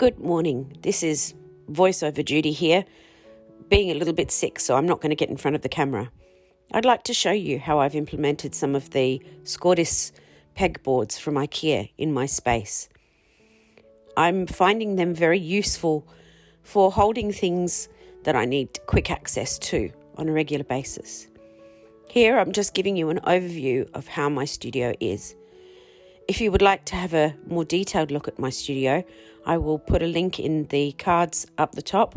Good morning. This is voiceover Judy here, being a little bit sick, so I'm not going to get in front of the camera. I'd like to show you how I've implemented some of the Skådis pegboards from Ikea in my space. I'm finding them very useful for holding things that I need quick access to on a regular basis. Here I'm just giving you an overview of how my studio is. If you would like to have a more detailed look at my studio, I will put a link in the cards up the top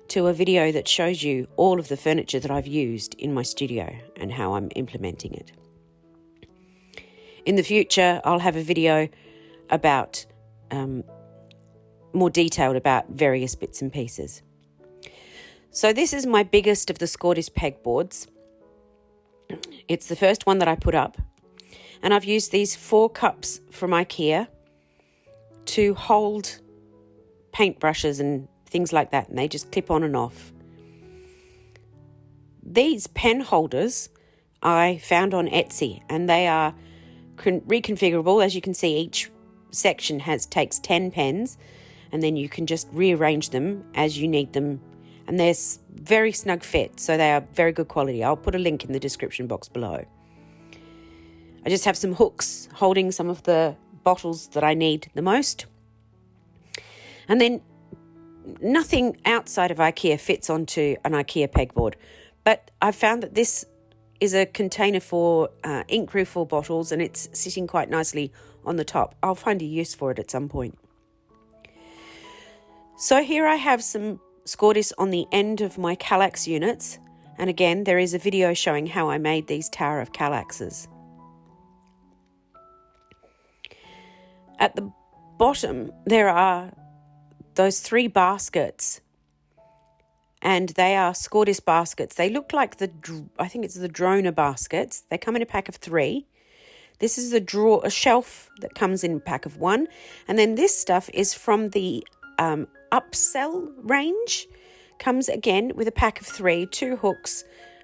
to a video that shows you all of the furniture that I've used in my studio and how I'm implementing it. In the future, I'll have a video about more detailed about various bits and pieces. So this is my biggest of the Skådis pegboards. It's the first one that I put up. And I've used these 4 cups from Ikea to hold paintbrushes and things like that, and they just clip on and off. These pen holders I found on Etsy, and they are reconfigurable. As you can see, each section takes 10 pens, and then you can just rearrange them as you need them. And they're very snug fit, so they are very good quality. I'll put a link in the description box below. I just have some hooks holding some of the bottles that I need the most. And then nothing outside of Ikea fits onto an Ikea pegboard. But I found that this is a container for ink refill bottles, and it's sitting quite nicely on the top. I'll find a use for it at some point. So here I have some Skådis on the end of my Kallax units. And again, there is a video showing how I made these tower of Kallaxes. At the bottom, there are those 3 baskets, and they are Skådis baskets. They look like I think it's the Droner baskets. They come in a pack of 3. This is a shelf that comes in a pack of 1. And then this stuff is from the Upsell range. Comes again with a pack of 3, 2 hooks,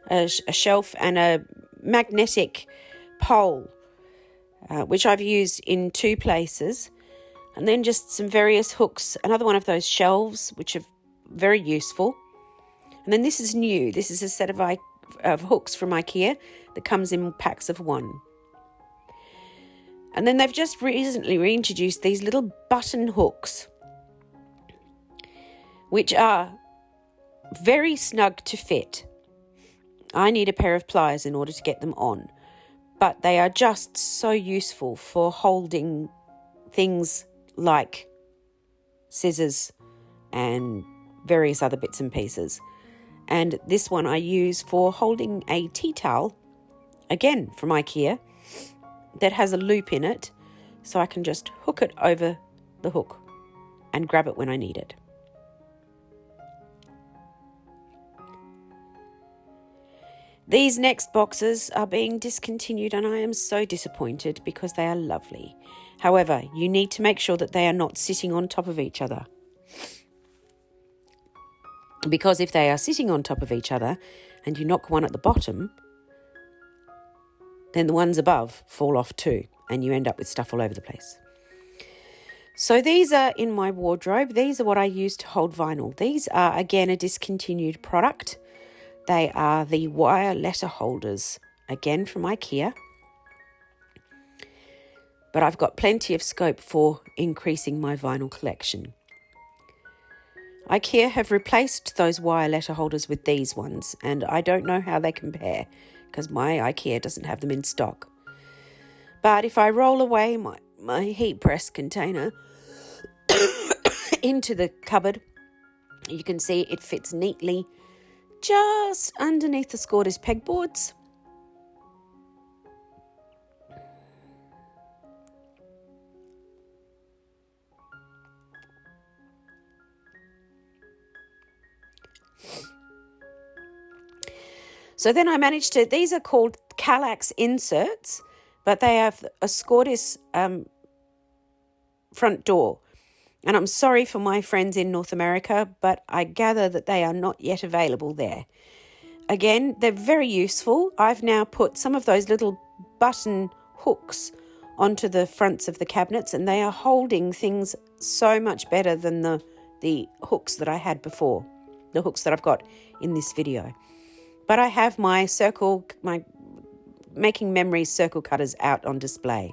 a shelf, and a magnetic pole, which I've used in 2 places. And then just some various hooks, another one of those shelves, which are very useful. And then this is new. This is a set of hooks from Ikea that comes in packs of 1. And then they've just recently reintroduced these little button hooks, which are very snug to fit. I need a pair of pliers in order to get them on. But they are just so useful for holding things like scissors and various other bits and pieces. And this one I use for holding a tea towel, again from Ikea, that has a loop in it, so I can just hook it over the hook and grab it when I need it. These next boxes are being discontinued, and I am so disappointed because they are lovely. However, you need to make sure that they are not sitting on top of each other. Because if they are sitting on top of each other and you knock one at the bottom, then the ones above fall off too, and you end up with stuff all over the place. So these are in my wardrobe. These are what I use to hold vinyl. These are, again, a discontinued product. They are the wire letter holders, again from Ikea. But I've got plenty of scope for increasing my vinyl collection. Ikea have replaced those wire letter holders with these ones, and I don't know how they compare because my Ikea doesn't have them in stock. But if I roll away my heat press container into the cupboard, you can see it fits neatly just underneath the Skådis pegboards. So then I managed to, these are called Kallax inserts, but they have a Skådis front door. And I'm sorry for my friends in North America, but I gather that they are not yet available there. Again, they're very useful. I've now put some of those little button hooks onto the fronts of the cabinets, and they are holding things so much better than the hooks that I had before, the hooks that I've got in this video. But I have my Making Memories circle cutters out on display.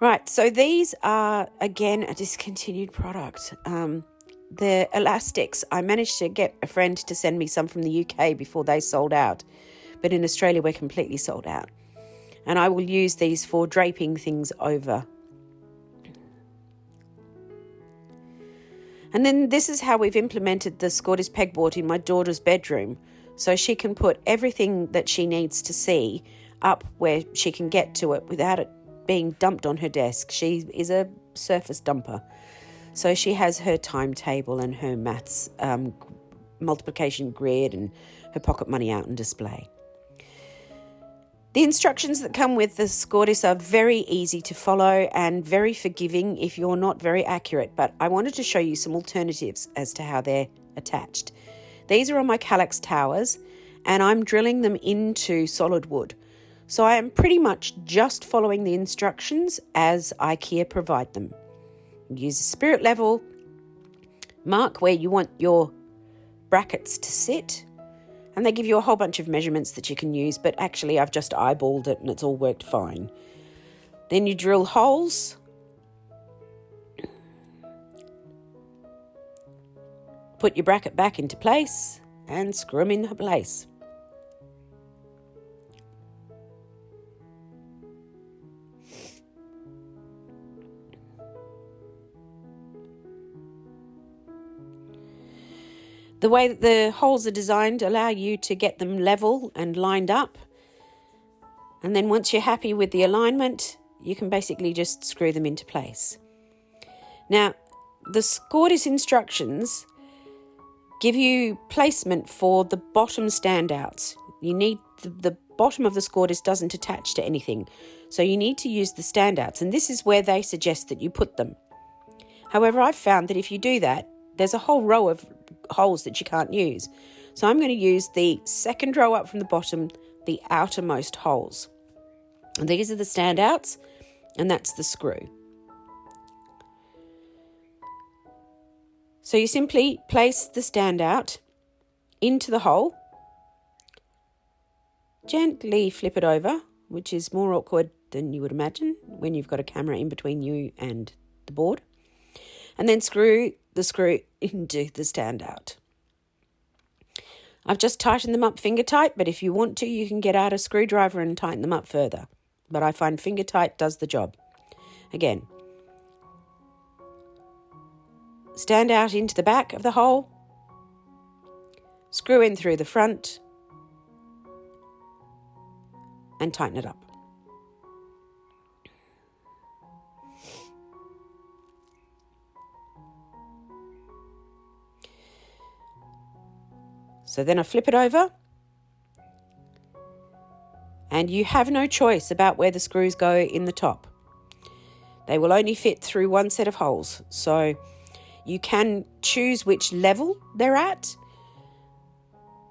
Right, so these are, again, a discontinued product. The elastics, I managed to get a friend to send me some from the UK before they sold out. But in Australia, we're completely sold out. And I will use these for draping things over. And then this is how we've implemented the Skådis pegboard in my daughter's bedroom. So she can put everything that she needs to see up where she can get to it without it being dumped on her desk. She is a surface dumper. So she has her timetable and her maths multiplication grid and her pocket money out on display. The instructions that come with the Skådis are very easy to follow and very forgiving if you're not very accurate, but I wanted to show you some alternatives as to how they're attached. These are on my Kallax towers, and I'm drilling them into solid wood. So I am pretty much just following the instructions as Ikea provide them. Use a spirit level, mark where you want your brackets to sit, and they give you a whole bunch of measurements that you can use, but actually I've just eyeballed it and it's all worked fine. Then you drill holes. Put your bracket back into place and screw them into place. The way that the holes are designed allow you to get them level and lined up. And then once you're happy with the alignment, you can basically just screw them into place. Now, the Skådis instructions give you placement for the bottom standouts. You need the bottom of the Skådis doesn't attach to anything. So you need to use the standouts. And this is where they suggest that you put them. However, I've found that if you do that, there's a whole row of holes that you can't use. So I'm going to use the second row up from the bottom, the outermost holes. And these are the standouts, and that's the screw. So you simply place the standout into the hole, gently flip it over, which is more awkward than you would imagine when you've got a camera in between you and the board, and then screw the screw into the standout. I've just tightened them up finger tight, but if you want to, you can get out a screwdriver and tighten them up further. But I find finger tight does the job. Again, stand out into the back of the hole, screw in through the front, and tighten it up. So then I flip it over, and you have no choice about where the screws go in the top. They will only fit through one set of holes, so you can choose which level they're at,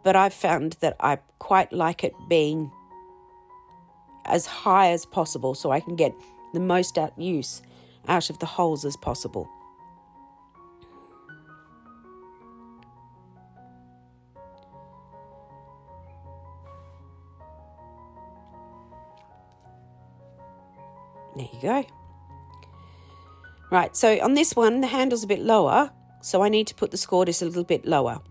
but I've found that I quite like it being as high as possible so I can get the most use out of the holes as possible. There you go. Right, so on this one, the handle's a bit lower, so I need to put the Skådis a little bit lower.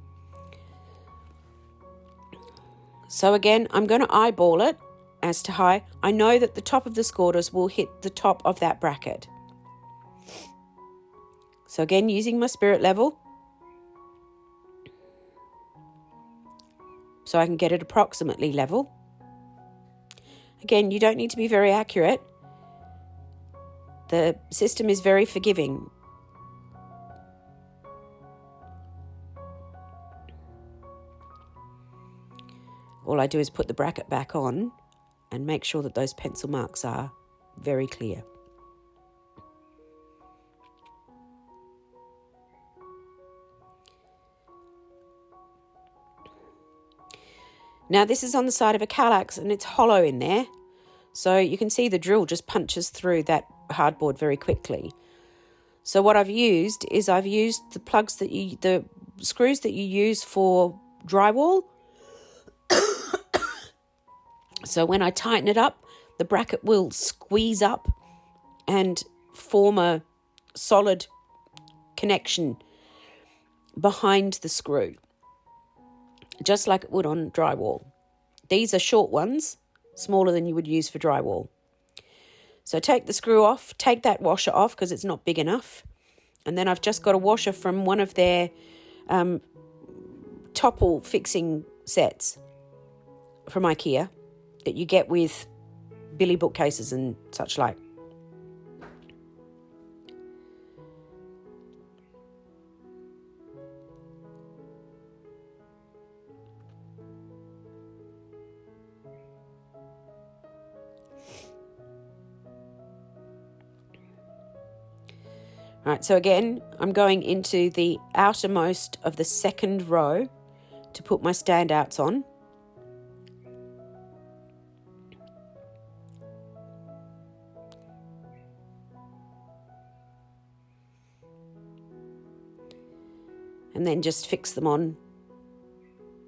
So again, I'm going to eyeball it as to high. I know that the top of the Skådis will hit the top of that bracket. So again, using my spirit level, so I can get it approximately level. Again, you don't need to be very accurate. The system is very forgiving. All I do is put the bracket back on and make sure that those pencil marks are very clear. Now this is on the side of a Kallax and it's hollow in there. So you can see the drill just punches through that hardboard very quickly. So what I've used is the plugs the screws that you use for drywall. So when I tighten it up, the bracket will squeeze up and form a solid connection behind the screw, just like it would on drywall. These are short ones, smaller than you would use for drywall. So take the screw off, take that washer off because it's not big enough. And then I've just got a washer from one of their topple fixing sets from Ikea that you get with Billy bookcases and such like. Right, so again, I'm going into the outermost of the second row to put my standouts on. And then just fix them on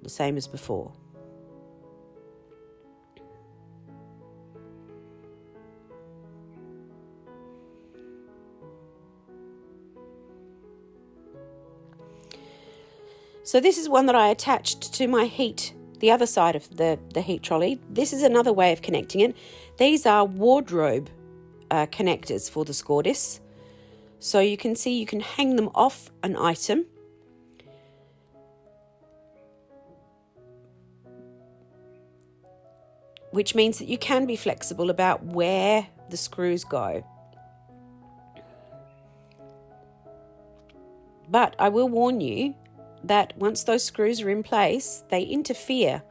the same as before. So this is one that I attached to my heat, the other side of the heat trolley. This is another way of connecting it. These are wardrobe connectors for the Skådis. So you can see you can hang them off an item. Which means that you can be flexible about where the screws go. But I will warn you that once those screws are in place, they interfere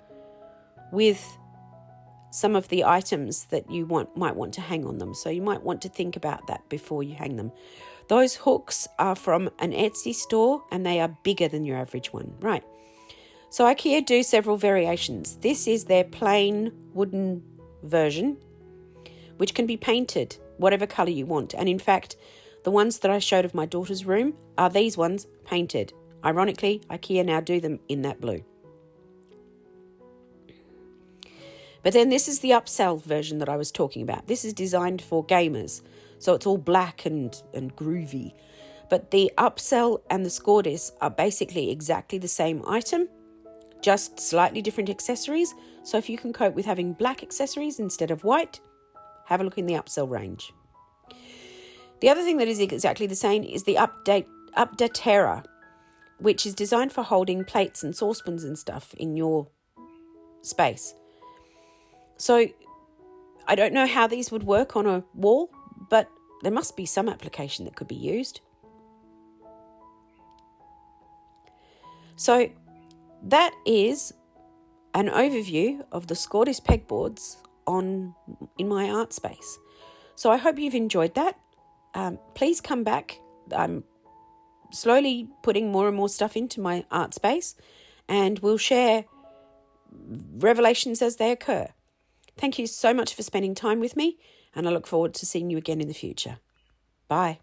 with some of the items that you might want to hang on them. So you might want to think about that before you hang them. Those hooks are from an Etsy store and they are bigger than your average one. Right. So Ikea do several variations. This is their plain wooden version, which can be painted whatever colour you want. And in fact, the ones that I showed of my daughter's room are these ones painted. Ironically, Ikea now do them in that blue. But then this is the upsell version that I was talking about. This is designed for gamers, so it's all black and groovy. But the upsell and the Skådis are basically exactly the same item, just slightly different accessories. So if you can cope with having black accessories instead of white, have a look in the upsell range. The other thing that is exactly the same is the Updatera, which is designed for holding plates and saucepans and stuff in your space. So I don't know how these would work on a wall, but there must be some application that could be used. So that is an overview of the Skådis pegboards in my art space. So I hope you've enjoyed that. Please come back. I'm slowly putting more and more stuff into my art space, and we'll share revelations as they occur. Thank you so much for spending time with me, and I look forward to seeing you again in the future. Bye.